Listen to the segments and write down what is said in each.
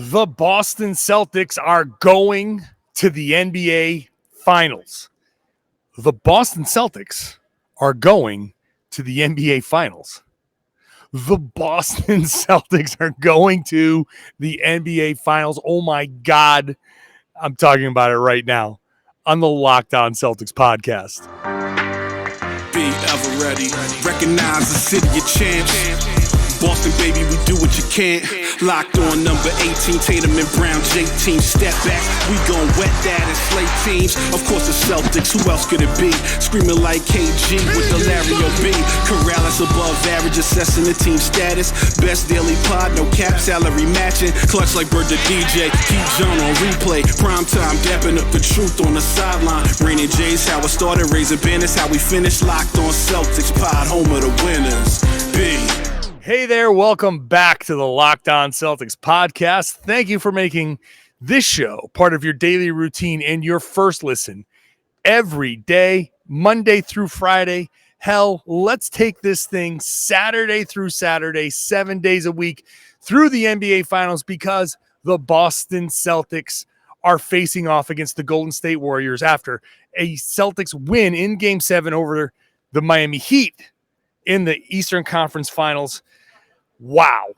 The Boston Celtics are going to the NBA Finals. The Boston Celtics are going to the NBA Finals. The Boston Celtics are going to the NBA Finals. Oh my God. I'm talking about it right now on the Locked On Celtics podcast. Be ever ready. Recognize the city of champs. Boston, baby, we do what you can't. Locked on number 18, Tatum and Brown, J-team, step back. We gon' wet that and slay teams. Of course the Celtics, who else could it be? Screaming like KG with the Larry O.B. Karalis above average, assessing the team status. Best daily pod, no cap, salary matching. Clutch like Bird the DJ, keep John on replay. Prime time, dapping up the truth on the sideline. Raining J's, how it started, raising banners, how we finished. Locked on Celtics pod, home of the winners. B. Hey there, welcome back to the Locked On Celtics podcast. Thank you for making this show part of your daily routine and your first listen every day, Monday through Friday. Hell, let's take this thing Saturday through Saturday, 7 days a week through the NBA Finals because the Boston Celtics are facing off against the Golden State Warriors after a Celtics win in Game 7 over the Miami Heat in the Eastern Conference Finals. Wow.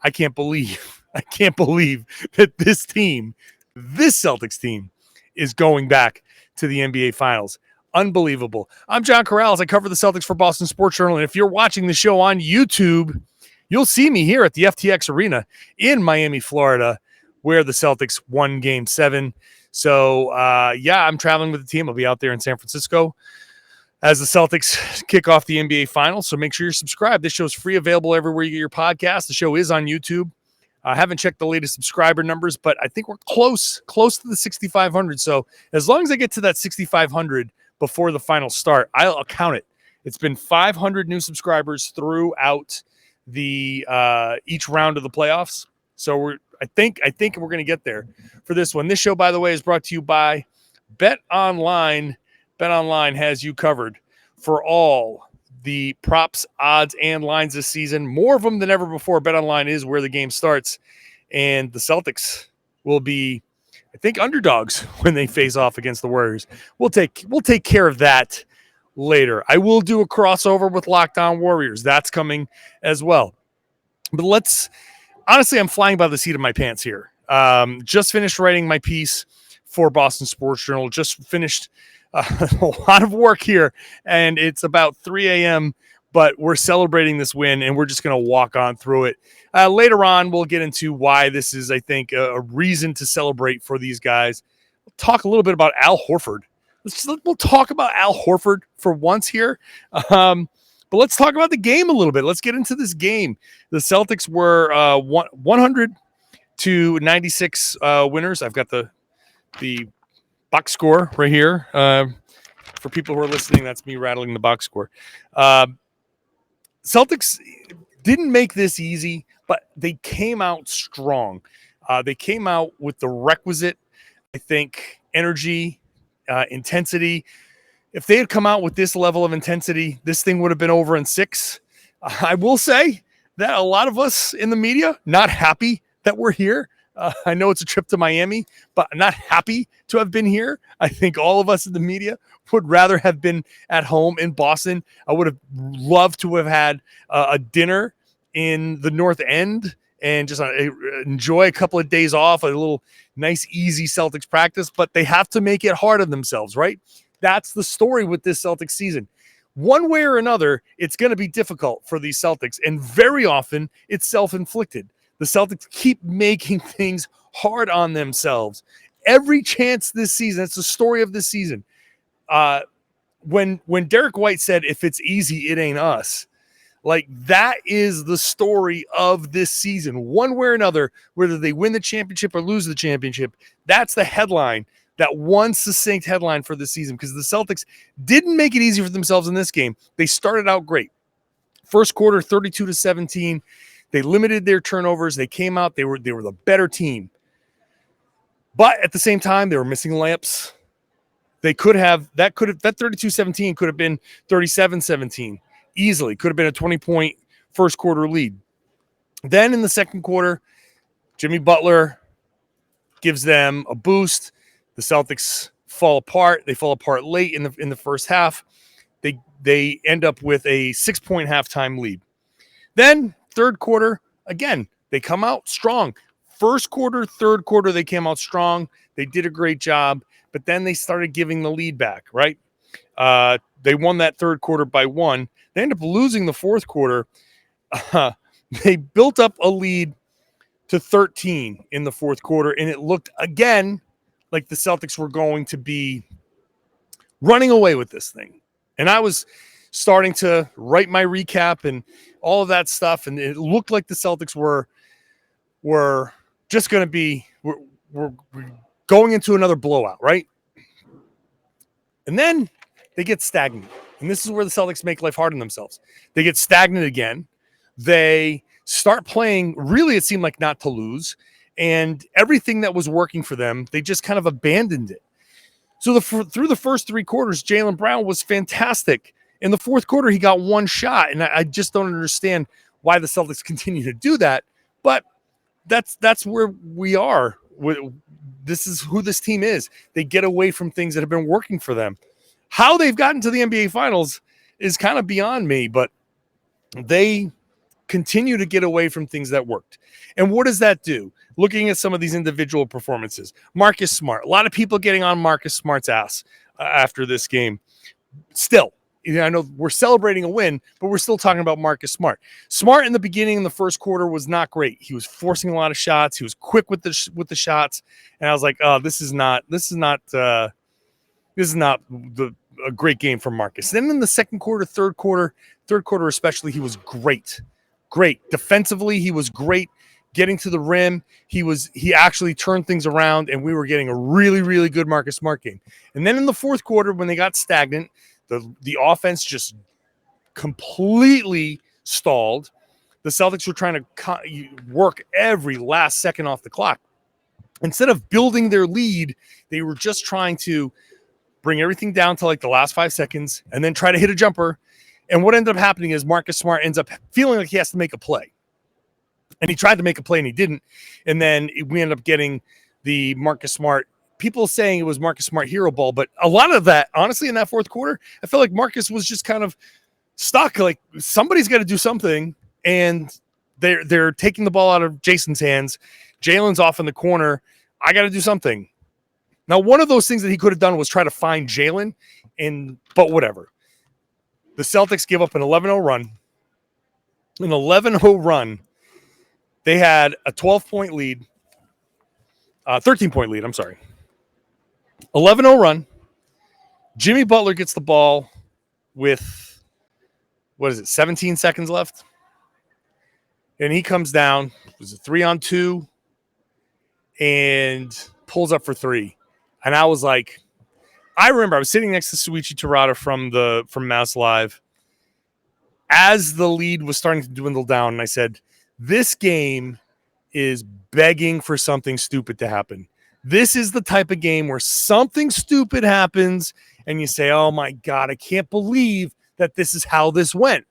I can't believe that this Celtics team is going back to the NBA Finals. Unbelievable. I'm John Karalis. I cover the Celtics for Boston Sports Journal. And if you're watching the show on YouTube, you'll see me here at the FTX Arena in Miami, Florida, where the Celtics won Game 7. So, I'm traveling with the team. I'll be out there in San Francisco as the Celtics kick off the NBA Finals. So make sure you're subscribed. This show is free, available everywhere you get your podcast. The show is on YouTube. I haven't checked the latest subscriber numbers, but I think we're close to the 6,500. So as long as I get to that 6,500 before the finals start, I'll count it. It's been 500 new subscribers throughout the each round of the playoffs. So I think we're going to get there for this one. This show, by the way, is brought to you by BetOnline. BetOnline has you covered for all the props, odds, and lines this season. More of them than ever before. BetOnline is where the game starts, and the Celtics will be, I think, underdogs when they face off against the Warriors. We'll take care of that later. I will do a crossover with Locked On Warriors. That's coming as well. But honestly, I'm flying by the seat of my pants here. Just finished writing my piece for Boston Sports Journal. Just finished a lot of work here, and it's about 3 a.m., but we're celebrating this win, and we're just going to walk on through it. Later on, we'll get into why this is, I think, a reason to celebrate for these guys. We'll talk a little bit about Al Horford. We'll talk about Al Horford for once here, but let's talk about the game a little bit. Let's get into this game. The Celtics were 100-96 winners. I've got the box score right here. For people who are listening, that's me rattling the box score. Celtics didn't make this easy, but they came out strong. They came out with the requisite, I think, energy, intensity. If they had come out with this level of intensity, this thing would have been over in 6. I will say that a lot of us in the media, not happy that we're here. I know it's a trip to Miami, but I'm not happy to have been here. I think all of us in the media would rather have been at home in Boston. I would have loved to have had a dinner in the North End and just enjoy a couple of days off, a little nice, easy Celtics practice, but they have to make it hard on themselves, right? That's the story with this Celtics season. One way or another, it's going to be difficult for these Celtics, and very often it's self-inflicted. The Celtics keep making things hard on themselves. Every chance this season, it's the story of this season. When Derek White said, if it's easy, it ain't us. Like, that is the story of this season. One way or another, whether they win the championship or lose the championship, that's the headline, that one succinct headline for this season, because the Celtics didn't make it easy for themselves in this game. They started out great. First quarter, 32-17. They limited their turnovers. They came out. They were the better team. But at the same time, they were missing layups. That 32-17 could have been 37-17 easily. Could have been a 20-point first quarter lead. Then in the second quarter, Jimmy Butler gives them a boost. The Celtics fall apart. They fall apart late in the first half. They end up with a 6-point halftime lead. Then third quarter, again, they come out strong. First quarter, third quarter, they came out strong. They did a great job, but then they started giving the lead back, right? They won that third quarter by 1. They end up losing the fourth quarter. They built up a lead to 13 in the fourth quarter, and it looked again like the Celtics were going to be running away with this thing. And I was starting to write my recap and all of that stuff, and it looked like the Celtics were just going to be we're going into another blowout, right? And then they get stagnant. And this is where the Celtics make life hard on themselves. They get stagnant again. They start playing, really, it seemed like not to lose. And everything that was working for them, they just kind of abandoned it. So through the first 3 quarters, Jaylen Brown was fantastic. In the fourth quarter, he got 1 shot. And I just don't understand why the Celtics continue to do that. But that's where we are. This is who this team is. They get away from things that have been working for them. How they've gotten to the NBA Finals is kind of beyond me, but they continue to get away from things that worked. And what does that do? Looking at some of these individual performances, Marcus Smart, a lot of people getting on Marcus Smart's ass after this game. Still, I know we're celebrating a win, but we're still talking about Marcus Smart. Smart in the beginning in the first quarter was not great. He was forcing a lot of shots. He was quick with the shots, and I was like, "Oh, this is not a great game from Marcus." Then in the second quarter, third quarter especially, he was great. Defensively, he was great. Getting to the rim, he actually turned things around, and we were getting a really, really good Marcus Smart game. And then in the fourth quarter, when they got stagnant, the offense just completely stalled. The Celtics were trying to work every last second off the clock. Instead of building their lead, they were just trying to bring everything down to like the last 5 seconds and then try to hit a jumper. And what ended up happening is Marcus Smart ends up feeling like he has to make a play. And he tried to make a play and he didn't. And then we ended up getting the Marcus Smart, people saying it was Marcus Smart hero ball. But a lot of that, honestly, in that fourth quarter, I felt like Marcus was just kind of stuck. Like somebody's got to do something. And they're taking the ball out of Jayson's hands. Jaylen's off in the corner. I got to do something. Now, one of those things that he could have done was try to find Jaylen, but whatever. The Celtics give up an 11-0 run. An 11-0 run. They had a 12-point lead. 13-point lead, I'm sorry. 11-0 run. Jimmy Butler gets the ball with, 17 seconds left? And he comes down. It was a 3-on-2 and pulls up for 3. And I was like, I remember I was sitting next to Suichi Terada from Mass Live as the lead was starting to dwindle down. And I said, this game is begging for something stupid to happen. This is the type of game where something stupid happens and you say, oh my God, I can't believe that this is how this went.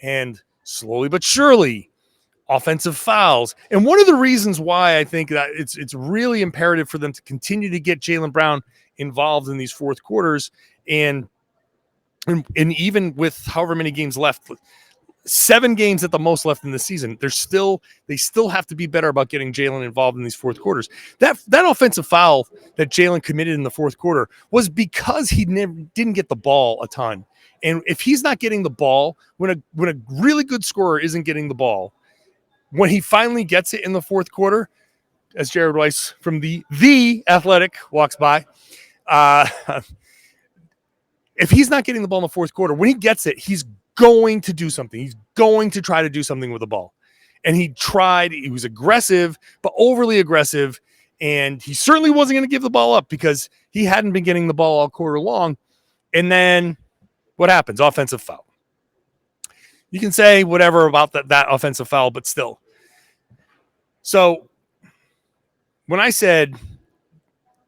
And slowly but surely, offensive fouls. And one of the reasons why I think that it's really imperative for them to continue to get Jaylen Brown involved in these fourth quarters and even with however many games left, 7 games at the most left in the season, they still have to be better about getting Jaylen involved in these fourth quarters. That offensive foul that Jaylen committed in the fourth quarter was because he didn't get the ball a ton. And if he's not getting the ball, when a really good scorer isn't getting the ball, when he finally gets it in the fourth quarter, as Jared Weiss from the Athletic walks by, if he's not getting the ball in the fourth quarter, when he gets it, he's going to do something. He's going to try to do something with the ball. And he tried. He was aggressive, but overly aggressive. And he certainly wasn't going to give the ball up because he hadn't been getting the ball all quarter long. And then what happens? Offensive foul. You can say whatever about that offensive foul, but still. So when I said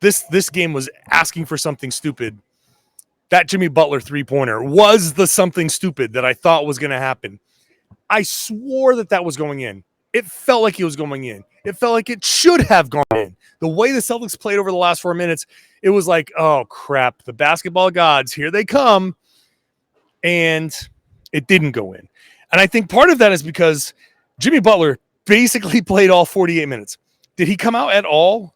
this game was asking for something stupid, that Jimmy Butler three-pointer was the something stupid that I thought was going to happen. I swore that was going in. It felt like it was going in. It felt like it should have gone in. The way the Celtics played over the last 4 minutes, it was like, oh, crap, the basketball gods, here they come. And it didn't go in. And I think part of that is because Jimmy Butler basically played all 48 minutes. Did he come out at all?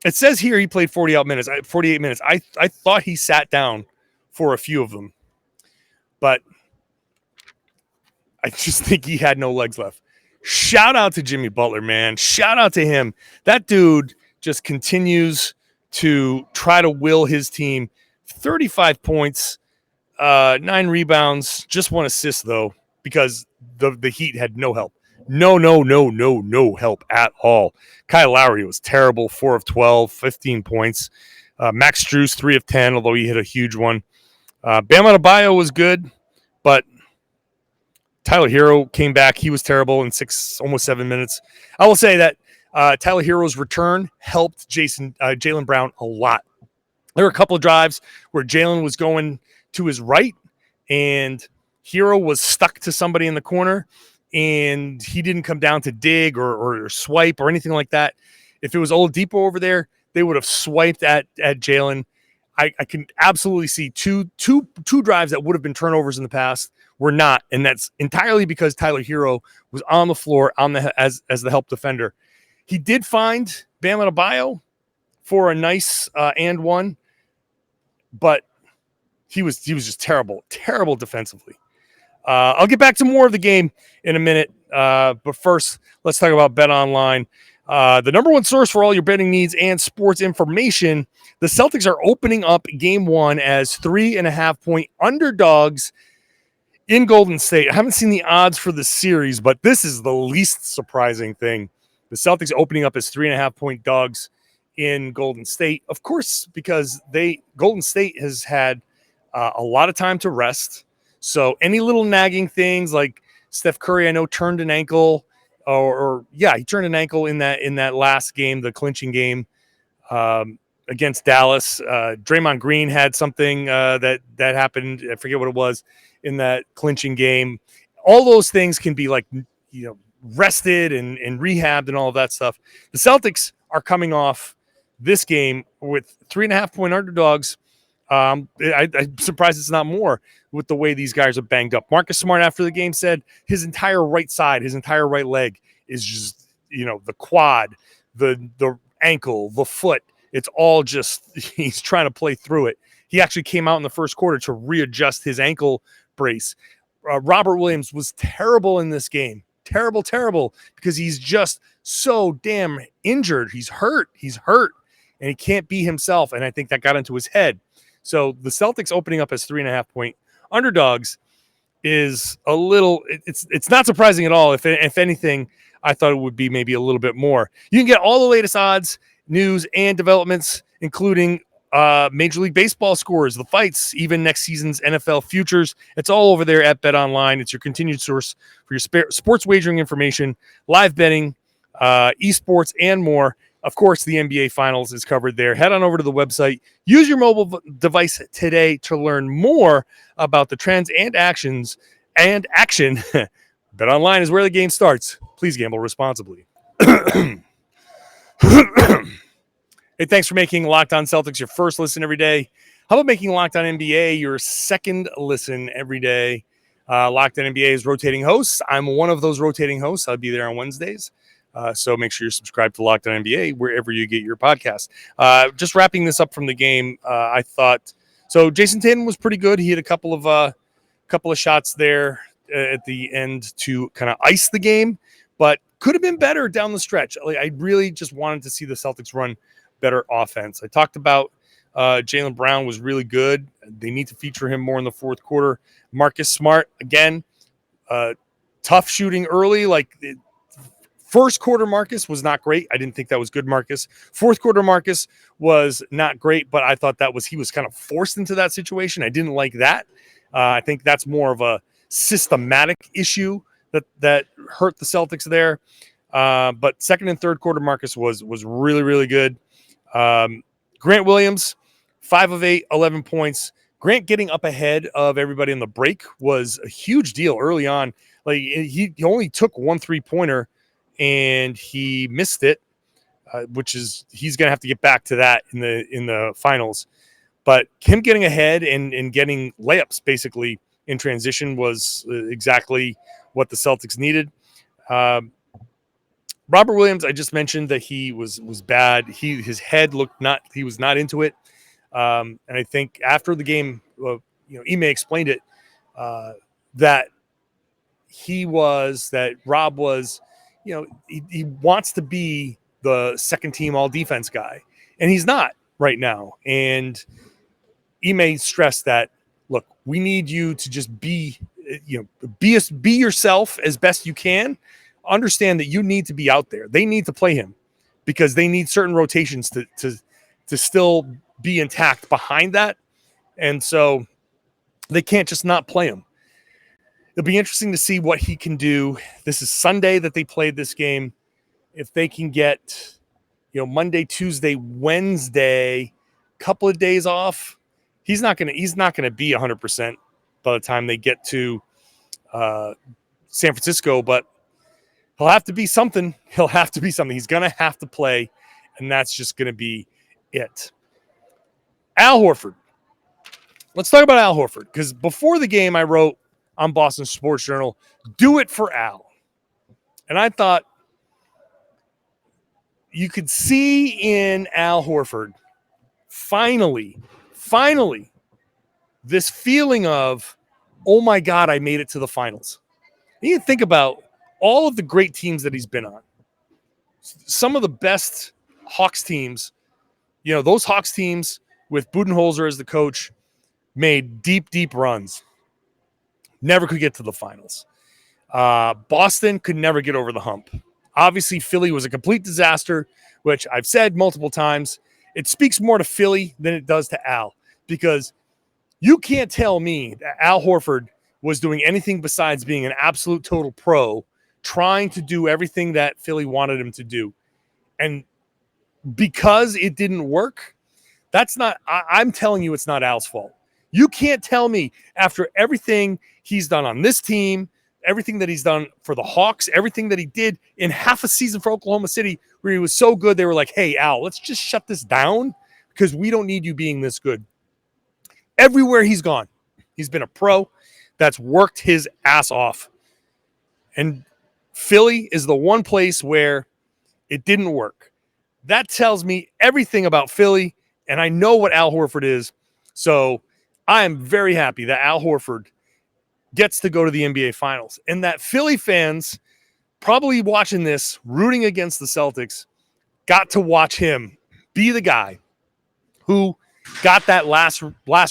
It says here he played 48 minutes. I thought he sat down for a few of them. But I just think he had no legs left. Shout out to Jimmy Butler, man. Shout out to him. That dude just continues to try to will his team. 35 points, 9 rebounds, just 1 assist, though, because the Heat had no help. No help at all. Kyle Lowry was terrible, 4 of 12, 15 points. Max Strus, 3 of 10, although he hit a huge one. Bam Adebayo was good, but Tyler Hero came back. He was terrible in almost 7 minutes. I will say that Tyler Hero's return helped Jaylen Brown a lot. There were a couple of drives where Jaylen was going to his right and Hero was stuck to somebody in the corner and he didn't come down to dig or swipe or anything like that. If it was Oladipo over there, they would have swiped at Jaylen. I can absolutely see two drives that would have been turnovers in the past were not, and that's entirely because Tyler Hero was on the floor as the help defender. He did find Bam Adebayo for a nice and one, but he was just terrible defensively. I'll get back to more of the game in a minute, but first, let's talk about BetOnline. The number one source for all your betting needs and sports information. The Celtics are opening up game 1 as 3.5-point underdogs in Golden State. I haven't seen the odds for the series, but this is the least surprising thing. The Celtics opening up as 3.5-point dogs in Golden State. Of course, because Golden State has had a lot of time to rest. So any little nagging things like Steph Curry, I know, turned an ankle. He turned an ankle in that last game, the clinching game against Dallas. Draymond Green had something that happened. I forget what it was in that clinching game. All those things can be rested and rehabbed and all of that stuff. The Celtics are coming off this game with 3.5-point underdogs. I'm surprised it's not more with the way these guys are banged up. Marcus Smart after the game said his entire right side, his entire right leg is just, the quad, the ankle, the foot. It's all just, he's trying to play through it. He actually came out in the first quarter to readjust his ankle brace. Robert Williams was terrible in this game. Terrible, because he's just so damn injured. He's hurt, and he can't be himself. And I think that got into his head. So the Celtics opening up as 3.5-point underdogs is a little, it's not surprising at all. If anything, I thought it would be maybe a little bit more. You can get all the latest odds, news, and developments, including Major League Baseball scores, the fights, even next season's NFL futures. It's all over there at BetOnline. It's your continued source for your sports wagering information, live betting, esports, and more. Of course, the NBA Finals is covered there. Head on over to the website. Use your mobile device today to learn more about the trends and action. BetOnline is where the game starts. Please gamble responsibly. Hey, thanks for making Locked On Celtics your first listen every day. How about making Locked On NBA your second listen every day? Locked On NBA is rotating hosts. I'm one of those rotating hosts. I'll be there on Wednesdays. So make sure you're subscribed to Locked On NBA wherever you get your podcast. Just wrapping this up from the game, I thought so. Jayson Tatum was pretty good. He had a couple of shots there at the end to kind of ice the game, but could have been better down the stretch. I really just wanted to see the Celtics run better offense. I talked about Jaylen Brown was really good. They need to feature him more in the fourth quarter. Marcus Smart again, tough shooting early, First quarter Marcus was not great. I didn't think that was good Marcus. Fourth quarter Marcus was not great, but I thought he was kind of forced into that situation. I didn't like that. I think that's more of a systematic issue that hurt the Celtics there. But second and third quarter Marcus was really, really good. Grant Williams, 5 of 8, 11 points. Grant getting up ahead of everybody in the break was a huge deal early on. He only took 1 3-pointer. and he missed it, which is he's going to have to get back to that in the finals. But him getting ahead and getting layups basically in transition was exactly what the Celtics needed. Robert Williams, I just mentioned that he was bad. His head he was not into it. And I think after the game, Ime explained it, that Rob was, he wants to be the second team all defense guy, and he's not right now. And Ime stressed that, look, we need you to just be yourself as best you can. Understand that you need to be out there. They need to play him because they need certain rotations to still be intact behind that. And so they can't just not play him. It'll be interesting to see what he can do. This is Sunday that they played this game. If they can get, Monday, Tuesday, Wednesday, couple of days off, he's not gonna be 100% by the time they get to San Francisco, but he'll have to be something. He's gonna have to play, and that's just gonna be it. Al Horford. Let's talk about Al Horford, because before the game I wrote on Boston Sports Journal, do it for Al. And I thought you could see in Al Horford finally, this feeling of, oh my God, I made it to the finals. And you think about all of the great teams that he's been on. Some of the best Hawks teams, those Hawks teams with Budenholzer as the coach made deep runs. Never could get to the finals. Boston could never get over the hump. Obviously, Philly was a complete disaster, which I've said multiple times. It speaks more to Philly than it does to Al, because you can't tell me that Al Horford was doing anything besides being an absolute total pro, trying to do everything that Philly wanted him to do. And because it didn't work, I'm telling you, it's not Al's fault. You can't tell me after everything he's done on this team, everything that he's done for the Hawks, everything that he did in half a season for Oklahoma City, where he was so good, they were like, hey, Al, let's just shut this down because we don't need you being this good. Everywhere he's gone, he's been a pro that's worked his ass off. And Philly is the one place where it didn't work. That tells me everything about Philly, and I know what Al Horford is. So I am very happy that Al Horford gets to go to the NBA Finals, and that Philly fans probably watching this, rooting against the Celtics, got to watch him be the guy who got that last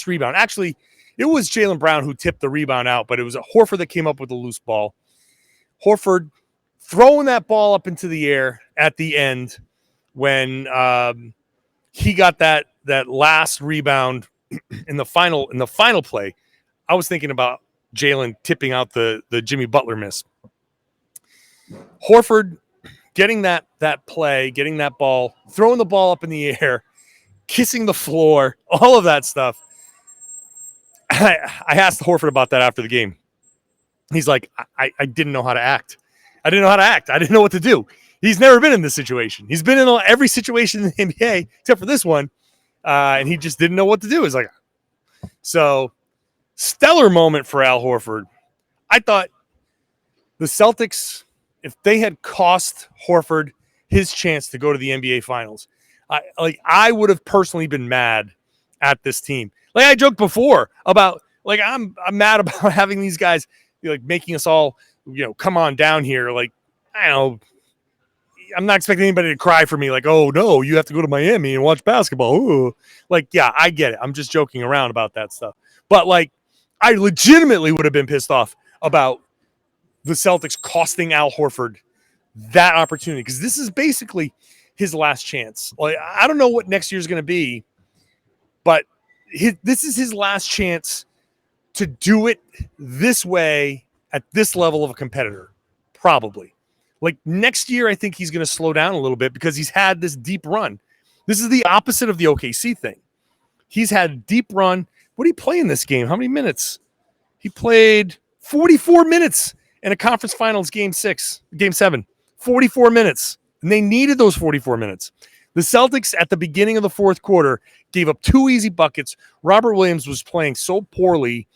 rebound. Actually, it was Jaylen Brown who tipped the rebound out, but it was a Horford that came up with the loose ball. Horford throwing that ball up into the air at the end when he got that last rebound in the final play. I was thinking about Jaylen tipping out the Jimmy Butler miss. Horford getting that play, getting that ball, throwing the ball up in the air, kissing the floor, all of that stuff. I asked Horford about that after the game. He's like, I didn't know how to act. I didn't know what to do. He's never been in this situation. He's been in every situation in the NBA except for this one, and he just didn't know what to do. It's like, so stellar moment for Al Horford. I thought the Celtics, if they had cost Horford his chance to go to the NBA Finals, I would have personally been mad at this team. Like I joked before about, like, I'm mad about having these guys making us all, come on down here. Like, I don't know. I'm not expecting anybody to cry for me. Like, oh no, you have to go to Miami and watch basketball. Ooh. Like, yeah, I get it. I'm just joking around about that stuff. But I legitimately would have been pissed off about the Celtics costing Al Horford that opportunity, because this is basically his last chance. I don't know what next year's going to be, but this is his last chance to do it this way at this level of a competitor, probably. Next year, I think he's going to slow down a little bit because he's had this deep run. This is the opposite of the OKC thing. He's had a deep run. What did he play in this game? How many minutes? He played 44 minutes in a conference finals game 7. 44 minutes. And they needed those 44 minutes. The Celtics at the beginning of the fourth quarter gave up 2 easy buckets. Robert Williams was playing so poorly.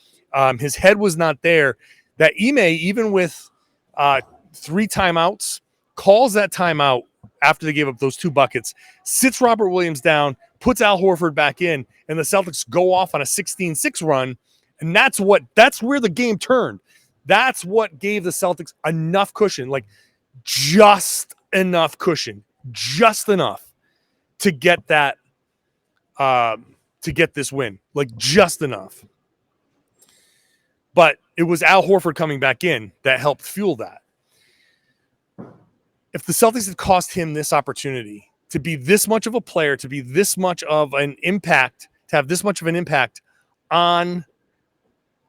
His head was not there that Ime, even with 3 timeouts, calls that timeout after they gave up those 2 buckets, sits Robert Williams down, puts Al Horford back in, and the Celtics go off on a 16-6 run. And that's where the game turned. That's what gave the Celtics enough cushion, like just enough cushion, just enough to get that, to get this win, like just enough. But it was Al Horford coming back in that helped fuel that. If the Celtics had cost him this opportunity to be this much of a player, to be this much of an impact, to have this much of an impact on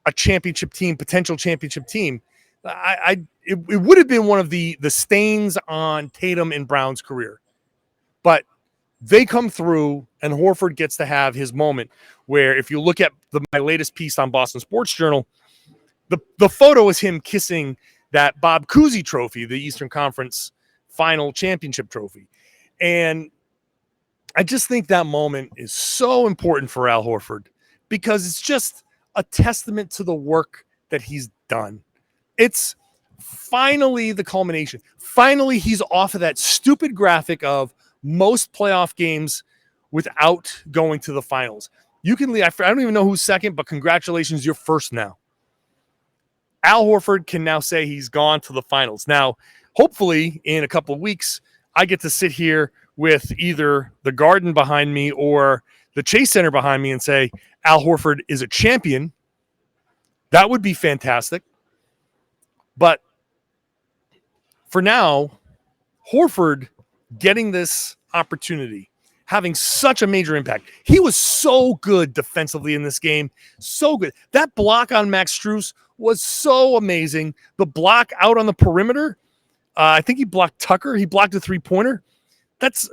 a championship team, potential championship team, it would have been one of the stains on Tatum and Brown's career. But they come through, and Horford gets to have his moment where, if you look at my latest piece on Boston Sports Journal, the photo is him kissing that Bob Cousy trophy, the Eastern Conference Final Championship trophy. And I just think that moment is so important for Al Horford because it's just a testament to the work that he's done. It's finally the culmination. Finally, he's off of that stupid graphic of most playoff games without going to the finals. You can leave. I don't even know who's second, but congratulations, you're first now. Al Horford can now say he's gone to the finals. Now, hopefully, in a couple of weeks, I get to sit here with either the Garden behind me or the Chase Center behind me and say, Al Horford is a champion. That would be fantastic. But for now, Horford getting this opportunity, having such a major impact. He was so good defensively in this game. So good. That block on Max Strus was so amazing. The block out on the perimeter, I think he blocked Tucker. He blocked a 3-pointer. That's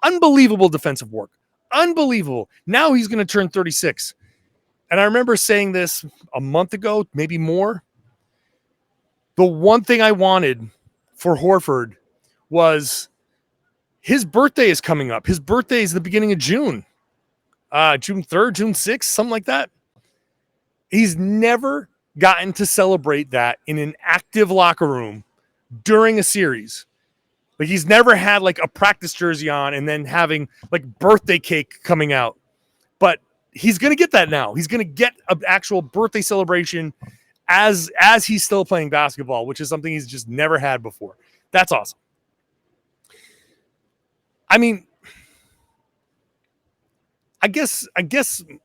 unbelievable defensive work. Unbelievable. Now he's going to turn 36. And I remember saying this a month ago, maybe more. The one thing I wanted for Horford was his birthday is coming up. His birthday is the beginning of June. June 3rd, June 6th, something like that. He's never gotten to celebrate that in an active locker room during a series. Like, he's never had like a practice jersey on and then having like birthday cake coming out. But he's going to get that now. He's going to get an actual birthday celebration as he's still playing basketball, which is something he's just never had before. That's awesome. I mean, I'm definitely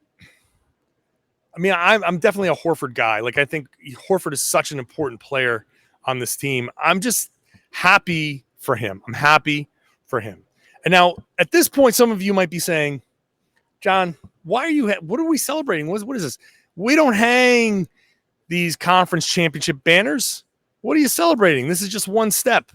a Horford guy. Like, I think Horford is such an important player on this team. I'm just happy for him. I'm happy for him. And now, at this point, some of you might be saying, John, what are we celebrating? What is this? We don't hang these conference championship banners. What are you celebrating? This is just one step.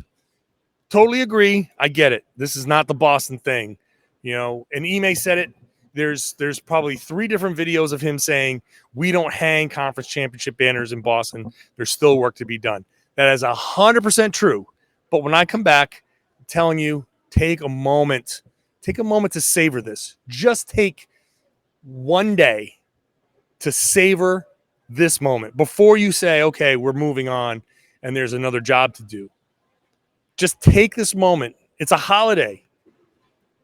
Totally agree. I get it. This is not the Boston thing. You know, and Ime said it. There's probably 3 different videos of him saying, we don't hang conference championship banners in Boston. There's still work to be done. That is 100% true. But when I come back, I'm telling you, take a moment to savor this. Just take one day to savor this moment before you say, okay, we're moving on and there's another job to do. Just take this moment. It's a holiday.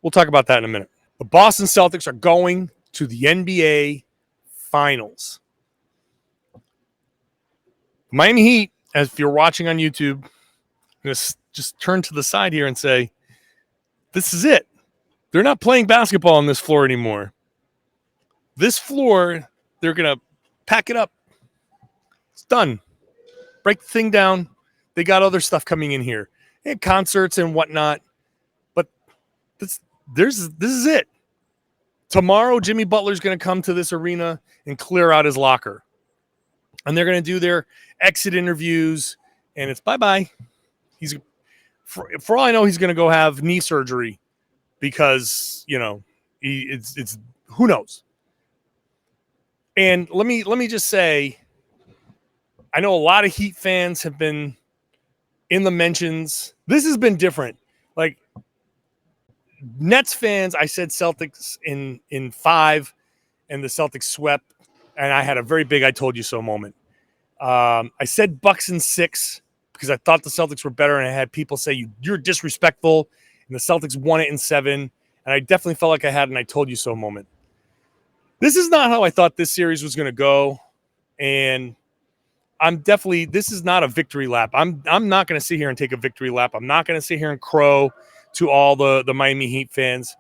We'll talk about that in a minute. The Boston Celtics are going to the NBA Finals. Miami Heat, as if you're watching on YouTube, I'm going to just turn to the side here and say, this is it. They're not playing basketball on this floor anymore. This floor, they're going to pack it up. It's done. Break the thing down. They got other stuff coming in here. And concerts and whatnot. But this is it. Tomorrow, Jimmy Butler's going to come to this arena and clear out his locker. And they're going to do their exit interviews. And it's bye-bye. He's, for all I know, he's going to go have knee surgery because, you know, it's who knows. And let me just say, I know a lot of Heat fans have been in the mentions This has been different. Like, Nets fans, I said Celtics in 5, and the Celtics swept, and I had a very big I told you so moment. I said Bucks in 6 because I thought the Celtics were better, and I had people say you're disrespectful, and the Celtics won it in 7, and I definitely felt like I had an I told you so moment. This is not how I thought this series was going to go, and this is not a victory lap. I'm not going to sit here and take a victory lap. I'm not going to sit here and crow to all the Miami Heat fans.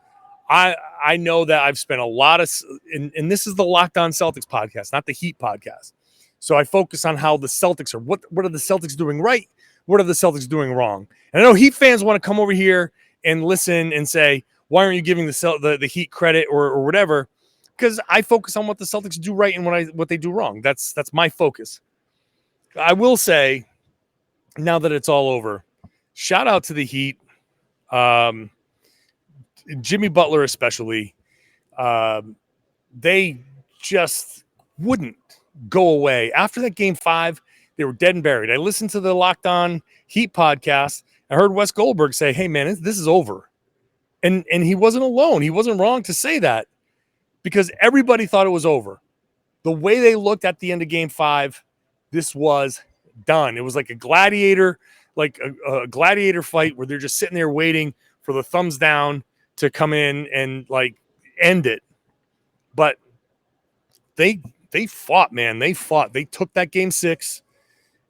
I know that I've spent a lot of, and this is the Locked On Celtics podcast, not the Heat podcast. So I focus on how the Celtics are. What are the Celtics doing right? What are the Celtics doing wrong? And I know Heat fans want to come over here and listen and say, why aren't you giving the Heat credit or whatever? Because I focus on what the Celtics do right and what they do wrong. That's my focus. I will say, now that it's all over, shout out to the Heat, Jimmy Butler especially. They just wouldn't go away. After that game 5, they were dead and buried. I listened to the Locked On Heat podcast. I heard Wes Goldberg say, hey, man, this is over. And he wasn't alone. He wasn't wrong to say that because everybody thought it was over. The way they looked at the end of game 5, this was done. It was like a gladiator, like a gladiator fight where they're just sitting there waiting for the thumbs down to come in and like end it. But they fought, man. They fought. They took that game 6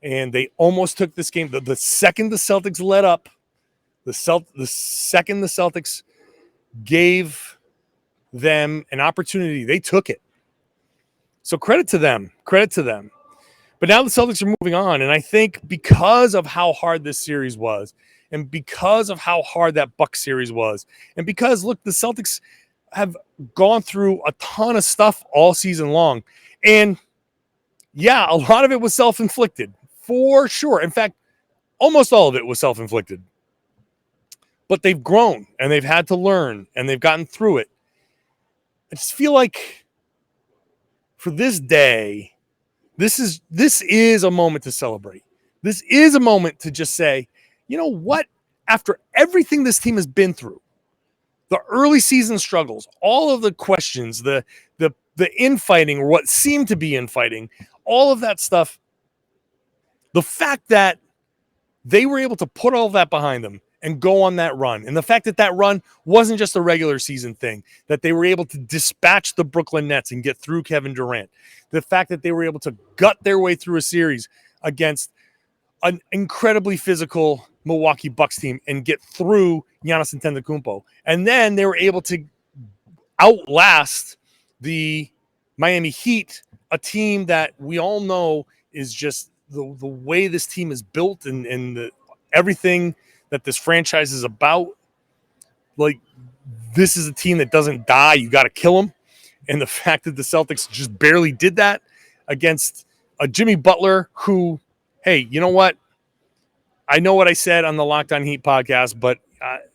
and they almost took this game. The second the Celtics let up, the second the Celtics gave them an opportunity, they took it. So credit to them. Credit to them. But now the Celtics are moving on, and I think because of how hard this series was, and because of how hard that Bucks series was, and because, look, the Celtics have gone through a ton of stuff all season long. And, yeah, a lot of it was self-inflicted, for sure. In fact, almost all of it was self-inflicted. But they've grown, and they've had to learn, and they've gotten through it. I just feel like for this day, this is a moment to celebrate. This is a moment to just say, you know what? After everything this team has been through, the early season struggles, all of the questions, the infighting or what seemed to be infighting, all of that stuff, the fact that they were able to put all of that behind them and go on that run, and the fact that that run wasn't just a regular season thing, that they were able to dispatch the Brooklyn Nets and get through Kevin Durant, the fact that they were able to gut their way through a series against an incredibly physical Milwaukee Bucks team and get through Giannis Antetokounmpo. And then they were able to outlast the Miami Heat, a team that we all know is just the way this team is built and everything that this franchise is about. Like, this is a team that doesn't die. You got to kill them. And the fact that the Celtics just barely did that against a Jimmy Butler who, hey, you know what? I know what I said on the Locked On Heat podcast, but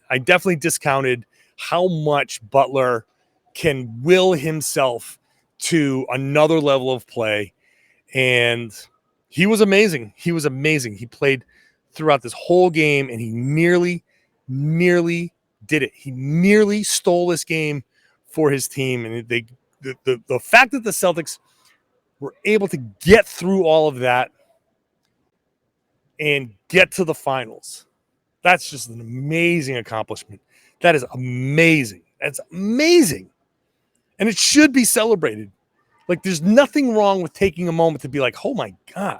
I definitely discounted how much Butler can will himself to another level of play. And he was amazing. He was amazing. He played throughout this whole game, and he nearly did it. He nearly stole this game for his team. And the fact that the Celtics were able to get through all of that and get to the finals, that's just an amazing accomplishment. That is amazing. That's amazing. And it should be celebrated. Like, there's nothing wrong with taking a moment to be like, oh my God.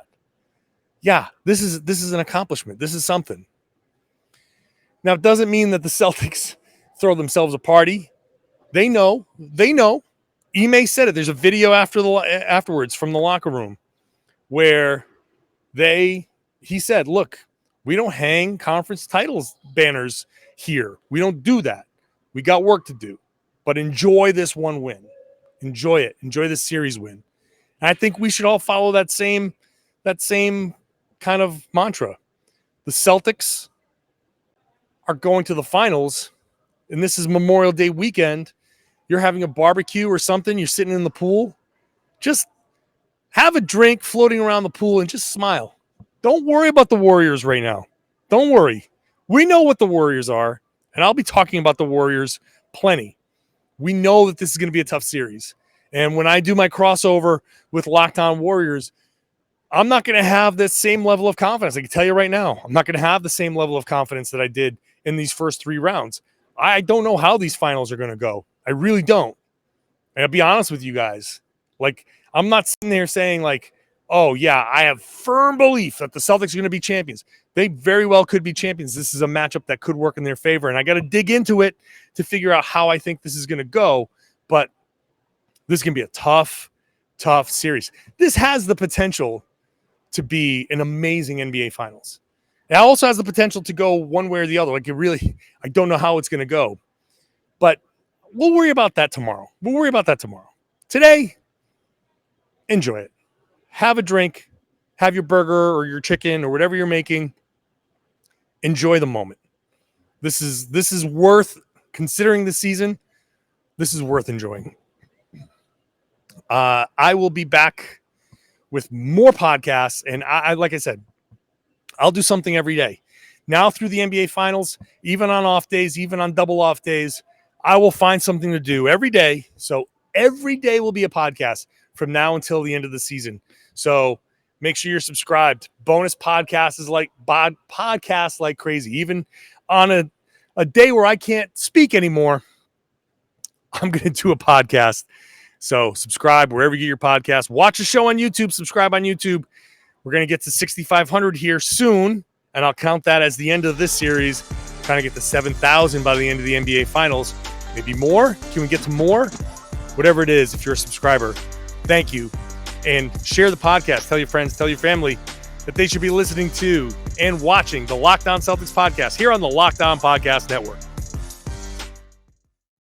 Yeah, this is an accomplishment. This is something. Now, it doesn't mean that the Celtics throw themselves a party. They know. Ime said it. There's a video afterwards from the locker room where he said, look, we don't hang conference titles banners here. We don't do that. We got work to do. But enjoy this one win. Enjoy it. Enjoy this series win. And I think we should all follow that same kind of mantra. The Celtics are going to the finals, and this is Memorial Day weekend. You're having a barbecue or something. You're sitting in the pool. Just have a drink floating around the pool and just smile. Don't worry about the Warriors right now. Don't worry. We know what the Warriors are, and I'll be talking about the Warriors plenty. We know that this is going to be a tough series. And when I do my crossover with Locked On Warriors, I'm not going to have this same level of confidence. I can tell you right now, I'm not going to have the same level of confidence that I did in these first 3 rounds. I don't know how these finals are going to go. I really don't. And I'll be honest with you guys. Like, I'm not sitting there saying like, oh yeah, I have firm belief that the Celtics are going to be champions. They very well could be champions. This is a matchup that could work in their favor. And I got to dig into it to figure out how I think this is going to go. But this is going to be a tough series. This has the potential to be an amazing NBA Finals. It also has the potential to go one way or the other. Like, I don't know how it's going to go. But we'll worry about that tomorrow. Today, enjoy it. Have a drink. Have your burger or your chicken or whatever you're making. Enjoy the moment. This is worth, considering the season, this is worth enjoying. I will be back with more podcasts, and I like I said, I'll do something every day. Now through the NBA Finals, even on off days, even on double off days, I will find something to do every day. So every day will be a podcast from now until the end of the season. So make sure you're subscribed. Bonus podcasts like crazy. Even on a day where I can't speak anymore, I'm going to do a podcast. So subscribe wherever you get your podcast. Watch the show on YouTube. Subscribe on YouTube. We're going to get to 6,500 here soon, and I'll count that as the end of this series. Trying to get to 7,000 by the end of the NBA Finals. Maybe more? Can we get to more? Whatever it is, if you're a subscriber, thank you. And share the podcast. Tell your friends, tell your family that they should be listening to and watching the Locked On Celtics podcast here on the Locked On Podcast Network.